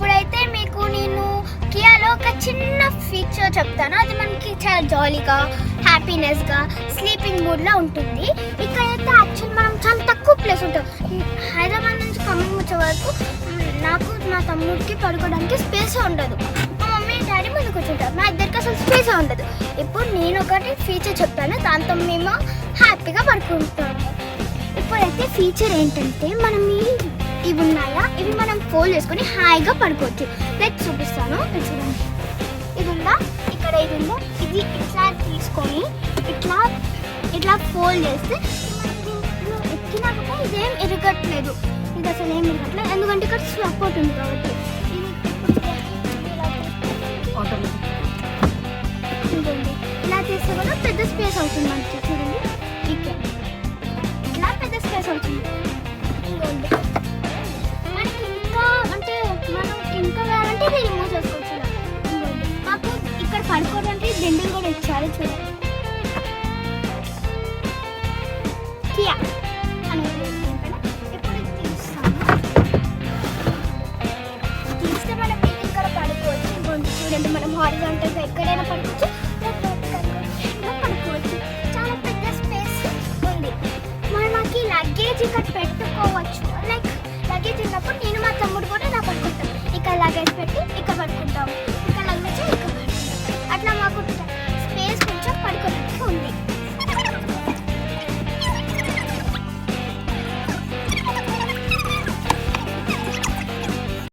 ఇప్పుడైతే మీకు నేను కియాలో ఒక చిన్న ఫీచర్ చెప్తాను. అది మనకి చాలా జాలీగా హ్యాపీనెస్గా స్లీపింగ్ మూడ్లో ఉంటుంది. ఇక్కడైతే యాక్చువల్ మనం చాలా తక్కువ ప్లేస్ ఉంటుంది. హైదరాబాద్ నుంచి ఖమ్మం వచ్చే వరకు నాకు మా తమ్ముడికి పడుకోవడానికి స్పేస్ ఉండదు. మా మమ్మీ డాడీ ముందు కూర్చుంటారు, మా ఇద్దరికి అసలు స్పేస్ ఉండదు. ఇప్పుడు నేను ఒకటి ఫీచర్ చెప్తాను, దాంతో మేము హ్యాపీగా పడుకుంటాము. ఇప్పుడైతే ఫీచర్ ఏంటంటే మనం ఇవి ఉన్నాయా, ఇవి మనం ఫోల్డ్ చేసుకొని హాయిగా పడుకోవచ్చు. లైక్ చూపిస్తాను, చూడండి. ఇది ఉందా, ఇక్కడ ఇది ఉందా, ఇది ఇట్లా తీసుకొని ఇట్లా ఇట్లా ఫోల్డ్ చేస్తే ఎక్కినా కూడా ఇదేం ఎరగట్లేదు. ఇది అసలు ఏం ఎరగట్లేదు, ఎందుకంటే ఇక్కడ సపోర్ట్ ఉంది కాబట్టి. ఇది ఇలా చేస్తే కూడా పెద్ద స్పేస్ అవుతుంది మనకి. చూడండి, ఇట్లా పెద్ద స్పేస్ అవుతుంది. మనకి ఇంకా అంటే మనం ఇంకా కావాలంటే ఇది రిమూవ్ చేసుకోవచ్చు. మాకు ఇక్కడ పడుకోవడానికి దిండులు కూడా ఇచ్చారు, చూడండి. కియా అనేది ఇప్పుడు తీస్తాము. తీస్తే మనం ఇక్కడ పడుకోవచ్చు. ఇంకొంచెం చూడండి, మనం హారిజాంటల్గా ఎక్కడైనా పడుకోవచ్చు,